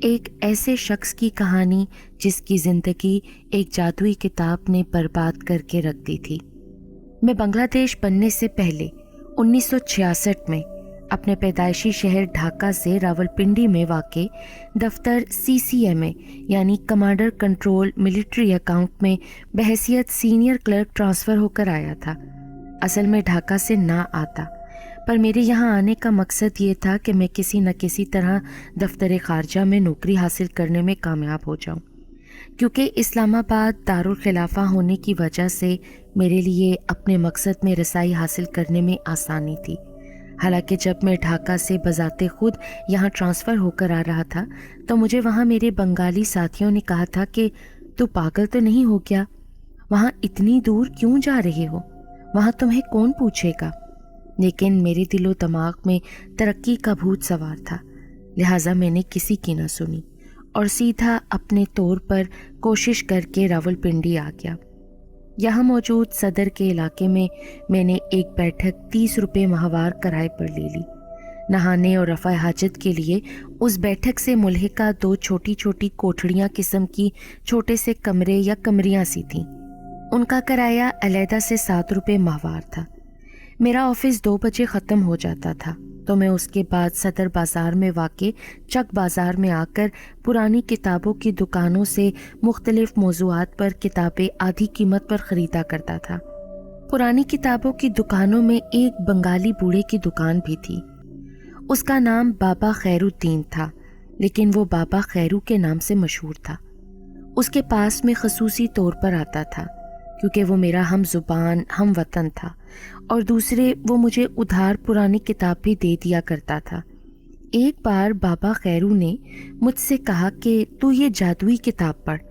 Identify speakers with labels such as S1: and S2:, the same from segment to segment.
S1: ایک ایسے شخص کی کہانی جس کی زندگی ایک جادوئی کتاب نے برباد کر کے رکھ دی تھی۔ میں بنگلہ دیش بننے سے پہلے 1966 میں اپنے پیدائشی شہر ڈھاکہ سے راولپنڈی میں واقع دفتر CCMA یعنی کمانڈر کنٹرول ملٹری اکاؤنٹ میں بحیثیت سینئر کلرک ٹرانسفر ہو کر آیا تھا۔ اصل میں ڈھاکہ سے نہ آتا، پر میرے یہاں آنے کا مقصد یہ تھا کہ میں کسی نہ کسی طرح دفتر خارجہ میں نوکری حاصل کرنے میں کامیاب ہو جاؤں، کیونکہ اسلام آباد دارالخلافہ ہونے کی وجہ سے میرے لیے اپنے مقصد میں رسائی حاصل کرنے میں آسانی تھی۔ حالانکہ جب میں ڈھاکہ سے بذات خود یہاں ٹرانسفر ہو کر آ رہا تھا تو مجھے وہاں میرے بنگالی ساتھیوں نے کہا تھا کہ تو پاگل تو نہیں ہو گیا، وہاں اتنی دور کیوں جا رہے ہو، وہاں تمہیں کون پوچھے گا؟ لیکن میرے دل و دماغ میں ترقی کا بھوت سوار تھا، لہٰذا میں نے کسی کی نہ سنی اور سیدھا اپنے طور پر کوشش کر کے راولپنڈی آ گیا۔ یہاں موجود صدر کے علاقے میں نے ایک بیٹھک 30 روپے ماہوار کرائے پر لے لی۔ نہانے اور رفع حاجت کے لیے اس بیٹھک سے ملحقہ 2 چھوٹی چھوٹی کوٹھڑیاں قسم کی چھوٹے سے کمرے یا کمریاں سی تھیں۔ ان کا کرایہ علیحدہ سے 7 روپے ماہوار تھا۔ میرا آفس 2 بجے ختم ہو جاتا تھا تو میں اس کے بعد صدر بازار میں واقع چک بازار میں آ کر پرانی کتابوں کی دکانوں سے مختلف موضوعات پر کتابیں آدھی قیمت پر خریدا کرتا تھا۔ پرانی کتابوں کی دکانوں میں ایک بنگالی بوڑھے کی دکان بھی تھی۔ اس کا نام بابا خیر الدین تھا، لیکن وہ بابا خیرو کے نام سے مشہور تھا۔ اس کے پاس میں خصوصی طور پر آتا تھا کیونکہ وہ میرا ہم زبان ہم وطن تھا، اور دوسرے وہ مجھے ادھار پرانی کتاب بھی دے دیا کرتا تھا۔ ایک بار بابا خیرو نے مجھ سے کہا کہ تو یہ جادوئی کتاب پڑھ۔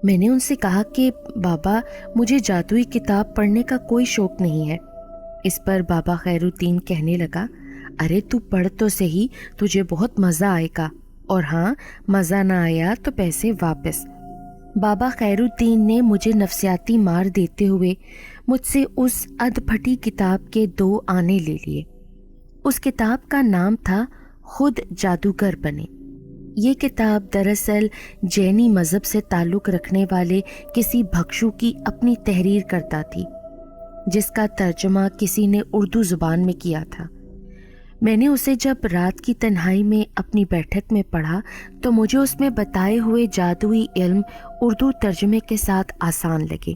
S1: میں نے ان سے کہا کہ بابا مجھے جادوئی کتاب پڑھنے کا کوئی شوق نہیں ہے۔ اس پر بابا خیر الدین کہنے لگا، ارے تو پڑھ تو صحیح، تجھے بہت مزہ آئے گا، اور ہاں مزہ نہ آیا تو پیسے واپس۔ بابا خیر الدین نے مجھے نفسیاتی مار دیتے ہوئے مجھ سے اس ادھ پھٹی کتاب کے 2 آنے لے لیے۔ اس کتاب کا نام تھا خود جادوگر بنے۔ یہ کتاب دراصل جینی مذہب سے تعلق رکھنے والے کسی بھکشو کی اپنی تحریر کرتا تھی، جس کا ترجمہ کسی نے اردو زبان میں کیا تھا۔ میں نے اسے جب رات کی تنہائی میں اپنی بیٹھک میں پڑھا تو مجھے اس میں بتائے ہوئے جادوئی علم اردو ترجمے کے ساتھ آسان لگے۔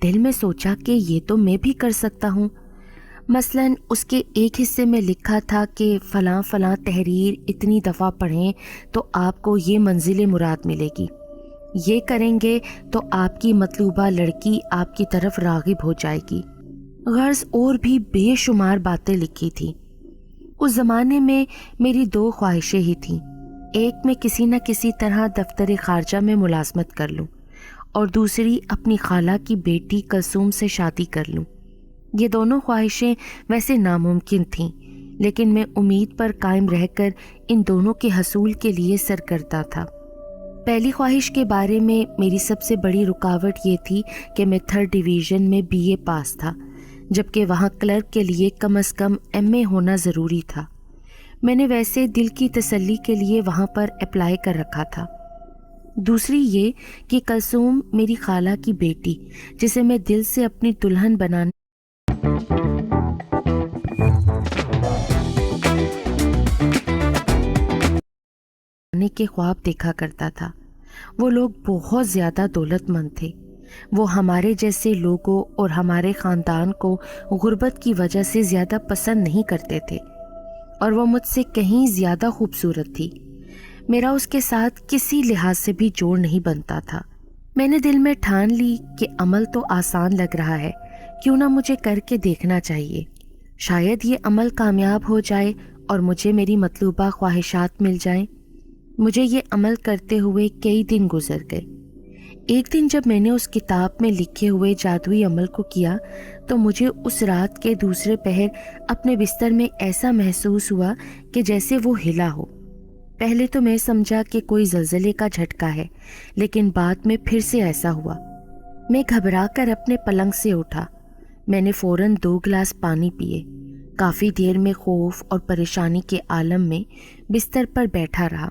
S1: دل میں سوچا کہ یہ تو میں بھی کر سکتا ہوں۔ مثلاً اس کے ایک حصے میں لکھا تھا کہ فلاں فلاں تحریر اتنی دفعہ پڑھیں تو آپ کو یہ منزل مراد ملے گی، یہ کریں گے تو آپ کی مطلوبہ لڑکی آپ کی طرف راغب ہو جائے گی۔ غرض اور بھی بے شمار باتیں لکھی تھیں۔ اس زمانے میں میری 2 خواہشیں ہی تھیں، ایک میں کسی نہ کسی طرح دفتر خارجہ میں ملازمت کر لوں، اور دوسری اپنی خالہ کی بیٹی کلثوم سے شادی کر لوں۔ یہ دونوں خواہشیں ویسے ناممکن تھیں، لیکن میں امید پر قائم رہ کر ان دونوں کے حصول کے لیے سرگرداں تھا۔ پہلی خواہش کے بارے میں میری سب سے بڑی رکاوٹ یہ تھی کہ میں 3rd ڈویژن میں BA پاس تھا، جبکہ وہاں کلرک کے لیے کم از کم MA ہونا ضروری تھا۔ میں نے ویسے دل کی تسلی کے لیے وہاں پر اپلائی کر رکھا تھا۔ دوسری یہ کہ کلثوم میری خالہ کی بیٹی، جسے میں دل سے اپنی دلہن بنانے کے خواب دیکھا کرتا تھا۔ وہ لوگ بہت زیادہ دولت مند تھے۔ وہ ہمارے جیسے لوگوں اور ہمارے خاندان کو غربت کی وجہ سے زیادہ پسند نہیں کرتے تھے، اور وہ مجھ سے کہیں زیادہ خوبصورت تھی۔ میرا اس کے ساتھ کسی لحاظ سے بھی جوڑ نہیں بنتا تھا۔ میں نے دل میں ٹھان لی کہ عمل تو آسان لگ رہا ہے، کیوں نہ مجھے کر کے دیکھنا چاہیے، شاید یہ عمل کامیاب ہو جائے اور مجھے میری مطلوبہ خواہشات مل جائیں۔ مجھے یہ عمل کرتے ہوئے کئی دن گزر گئے۔ ایک دن جب میں نے اس کتاب میں لکھے ہوئے جادوئی عمل کو کیا تو مجھے اس رات کے دوسرے پہر اپنے بستر میں ایسا محسوس ہوا کہ جیسے وہ ہلا ہو۔ پہلے تو میں سمجھا کہ کوئی زلزلے کا جھٹکا ہے، لیکن بعد میں پھر سے ایسا ہوا۔ میں گھبرا کر اپنے پلنگ سے اٹھا۔ میں نے فوراً 2 گلاس پانی پیے۔ کافی دیر میں خوف اور پریشانی کے عالم میں بستر پر بیٹھا رہا۔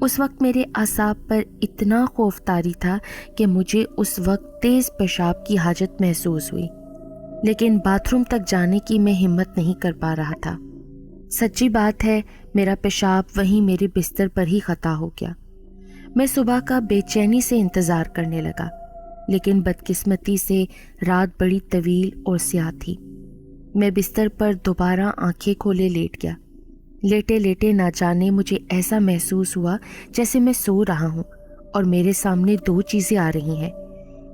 S1: اس وقت میرے اعصاب پر اتنا خوف طاری تھا کہ مجھے اس وقت تیز پیشاب کی حاجت محسوس ہوئی، لیکن باتھ روم تک جانے کی میں ہمت نہیں کر پا رہا تھا۔ سچی بات ہے، میرا پیشاب وہیں میرے بستر پر ہی خطا ہو گیا۔ میں صبح کا بے چینی سے انتظار کرنے لگا، لیکن بدقسمتی سے رات بڑی طویل اور سیاہ تھی۔ میں بستر پر دوبارہ آنکھیں کھولے لیٹ گیا۔ لیٹے لیٹے نہ جانے مجھے ایسا محسوس ہوا جیسے میں سو رہا ہوں اور میرے سامنے دو چیزیں آ رہی ہیں۔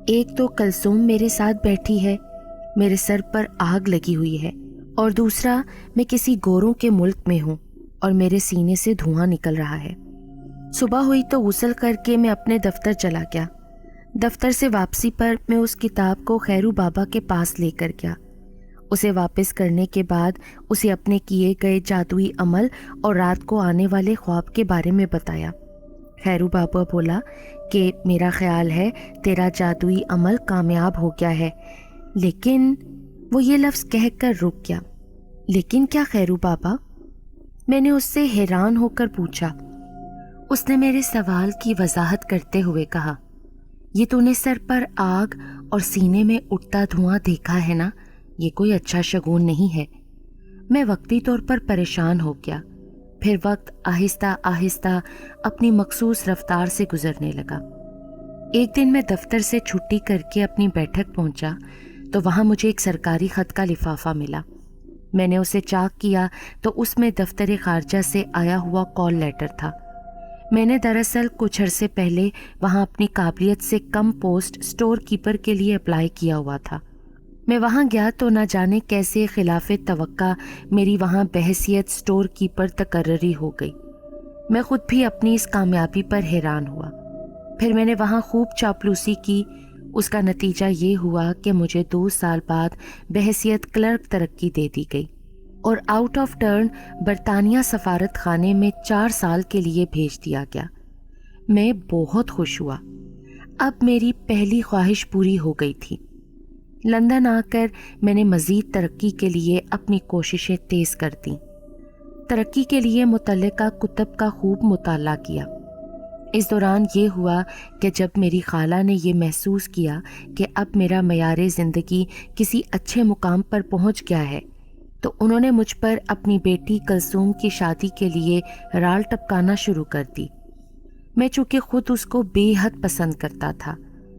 S1: ایک تو کلثوم میرے ساتھ بیٹھی ہے، میرے سر پر آگ لگی ہوئی ہے، اور دوسرا میں کسی گوروں کے ملک میں ہوں اور میرے سینے سے دھواں نکل رہا ہے۔ صبح ہوئی تو غسل کر کے میں اپنے دفتر چلا گیا۔ دفتر سے واپسی پر میں اس کتاب کو خیرو بابا کے پاس لے کر گیا۔ اسے واپس کرنے کے بعد اسے اپنے کیے گئے جادوئی عمل اور رات کو آنے والے خواب کے بارے میں بتایا۔ خیرو بابا بولا کہ میرا خیال ہے تیرا جادوئی عمل کامیاب ہو گیا ہے، لیکن وہ یہ لفظ کہہ کر رک گیا۔ لیکن کیا خیرو بابا؟ میں نے اس سے حیران ہو کر پوچھا۔ اس نے میرے سوال کی وضاحت کرتے ہوئے کہا، یہ تو نے سر پر آگ اور سینے میں اٹھتا دھواں دیکھا ہے نا، یہ کوئی اچھا شگون نہیں ہے۔ میں وقتی طور پر پریشان ہو گیا، پھر وقت آہستہ آہستہ اپنی مخصوص رفتار سے گزرنے لگا۔ ایک دن میں دفتر سے چھٹی کر کے اپنی بیٹھک پہنچا تو وہاں مجھے ایک سرکاری خط کا لفافہ ملا۔ میں نے اسے چاک کیا تو اس میں دفتر خارجہ سے آیا ہوا کال لیٹر تھا۔ میں نے دراصل کچھ عرصے پہلے وہاں اپنی قابلیت سے کم پوسٹ اسٹور کیپر کے لیے اپلائی کیا ہوا تھا۔ میں وہاں گیا تو نہ جانے کیسے خلاف توقع میری وہاں بحیثیت اسٹور کیپر تقرری ہو گئی۔ میں خود بھی اپنی اس کامیابی پر حیران ہوا۔ پھر میں نے وہاں خوب چاپلوسی کی۔ اس کا نتیجہ یہ ہوا کہ مجھے 2 سال بعد بحیثیت کلرک ترقی دے دی گئی اور آؤٹ آف ٹرن برطانیہ سفارت خانے میں 4 سال کے لیے بھیج دیا گیا۔ میں بہت خوش ہوا۔ اب میری پہلی خواہش پوری ہو گئی تھی۔ لندن آ کر میں نے مزید ترقی کے لیے اپنی کوششیں تیز کر دیں۔ ترقی کے لیے متعلقہ کتب کا خوب مطالعہ کیا۔ اس دوران یہ ہوا کہ جب میری خالہ نے یہ محسوس کیا کہ اب میرا معیار زندگی کسی اچھے مقام پر پہنچ گیا ہے تو انہوں نے مجھ پر اپنی بیٹی کلثوم کی شادی کے لیے رال ٹپکانا شروع کر دی۔ میں چونکہ خود اس کو بے حد پسند کرتا تھا،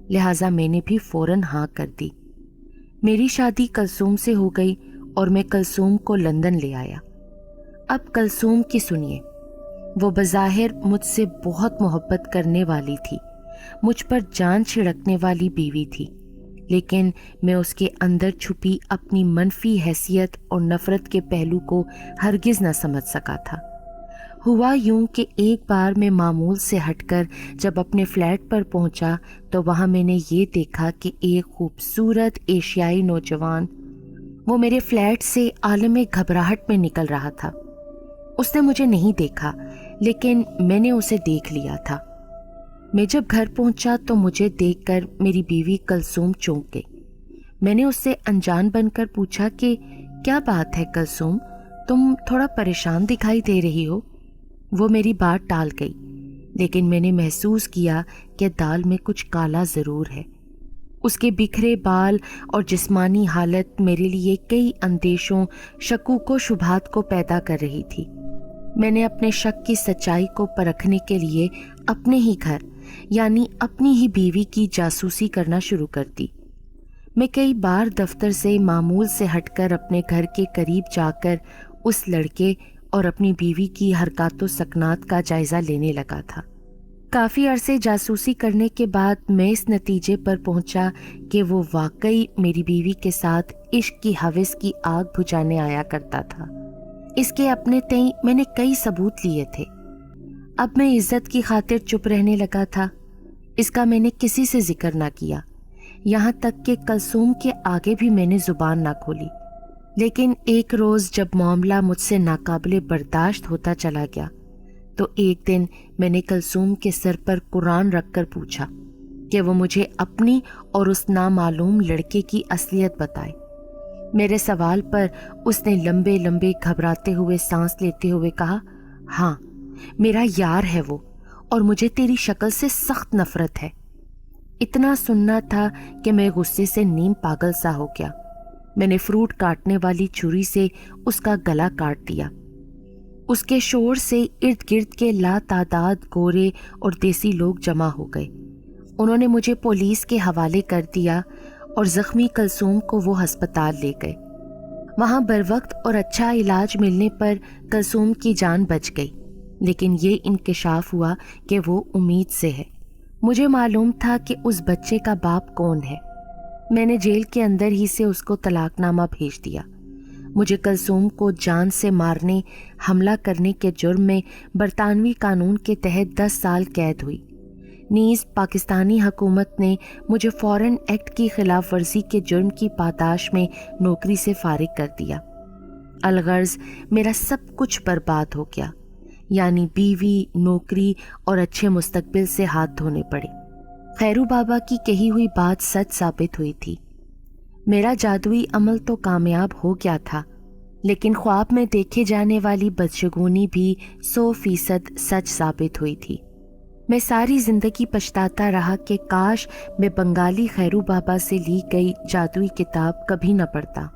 S1: لہٰذا میں نے بھی فوراً ہاں کر دی۔ میری شادی کلثوم سے ہو گئی اور میں کلثوم کو لندن لے آیا۔ اب کلثوم کی سنیے۔ وہ بظاہر مجھ سے بہت محبت کرنے والی تھی، مجھ پر جان چھڑکنے والی بیوی تھی، لیکن میں اس کے اندر چھپی اپنی منفی حیثیت اور نفرت کے پہلو کو ہرگز نہ سمجھ سکا تھا۔ ہوا یوں کہ ایک بار میں معمول سے ہٹ کر جب اپنے فلیٹ پر پہنچا تو وہاں میں نے یہ دیکھا کہ ایک خوبصورت ایشیائی نوجوان وہ میرے فلیٹ سے عالم گھبراہٹ میں نکل رہا تھا۔ اس نے مجھے نہیں دیکھا، لیکن میں نے اسے دیکھ لیا تھا۔ میں جب گھر پہنچا تو مجھے دیکھ کر میری بیوی کلثوم چونک گئی۔ میں نے اس سے انجان بن کر پوچھا کہ کیا بات ہے کلثوم، تم تھوڑا پریشان دکھائی دے رہی ہو۔ وہ میری بات ٹال گئی، لیکن میں نے محسوس کیا کہ دال میں کچھ کالا ضرور ہے۔ اس کے بکھرے بال اور جسمانی حالت میرے لیے کئی اندیشوں، شکوک و شبہات کو پیدا کر رہی تھی۔ میں نے اپنے شک کی سچائی کو پرکھنے کے لیے اپنے ہی گھر یعنی اپنی ہی بیوی کی جاسوسی کرنا شروع کر دی۔ میں کئی بار دفتر سے معمول سے ہٹ کر اپنے گھر کے قریب جا کر اس لڑکے اور اپنی بیوی کی حرکات و سکنات کا جائزہ لینے لگا تھا۔ کافی عرصے جاسوسی کرنے کے بعد میں اس نتیجے پر پہنچا کہ وہ واقعی میری بیوی کے ساتھ عشق کی ہوس کی آگ بجھانے آیا کرتا تھا۔ اس کے اپنے تئیں میں نے کئی ثبوت لیے تھے۔ اب میں عزت کی خاطر چپ رہنے لگا تھا۔ اس کا میں نے کسی سے ذکر نہ کیا، یہاں تک کہ کلثوم کے آگے بھی میں نے زبان نہ کھولی۔ لیکن ایک روز جب معاملہ مجھ سے ناقابل برداشت ہوتا چلا گیا تو ایک دن میں نے کلثوم کے سر پر قرآن رکھ کر پوچھا کہ وہ مجھے اپنی اور اس نامعلوم لڑکے کی اصلیت بتائے۔ میرے سوال پر اس نے لمبے لمبے گھبراتے ہوئے سانس لیتے ہوئے کہا، ہاں میرا یار ہے وہ، اور مجھے تیری شکل سے سخت نفرت ہے۔ اتنا سننا تھا کہ میں غصے سے نیم پاگل سا ہو گیا۔ میں نے فروٹ کاٹنے والی چھری سے اس کا گلا کاٹ دیا۔ اس کے شور سے ارد گرد کے لا تعداد گورے اور دیسی لوگ جمع ہو گئے۔ انہوں نے مجھے پولیس کے حوالے کر دیا اور زخمی کلثوم کو وہ ہسپتال لے گئے۔ وہاں بروقت اور اچھا علاج ملنے پر کلثوم کی جان بچ گئی، لیکن یہ انکشاف ہوا کہ وہ امید سے ہے۔ مجھے معلوم تھا کہ اس بچے کا باپ کون ہے۔ میں نے جیل کے اندر ہی سے اس کو طلاق نامہ بھیج دیا۔ مجھے کلثوم کو جان سے مارنے، حملہ کرنے کے جرم میں برطانوی قانون کے تحت 10 سال قید ہوئی۔ نیز پاکستانی حکومت نے مجھے فورن ایکٹ کی خلاف ورزی کے جرم کی پاداش میں نوکری سے فارغ کر دیا۔ الغرض میرا سب کچھ برباد ہو گیا، یعنی بیوی، نوکری اور اچھے مستقبل سے ہاتھ دھونے پڑے۔ خیرو بابا کی کہی ہوئی بات سچ ثابت ہوئی تھی۔ میرا جادوئی عمل تو کامیاب ہو گیا تھا، لیکن خواب میں دیکھے جانے والی بدشگونی بھی 100% سچ ثابت ہوئی تھی۔ میں ساری زندگی پچھتاتا رہا کہ کاش میں بنگالی خیرو بابا سے لی گئی جادوئی کتاب کبھی نہ پڑھتا۔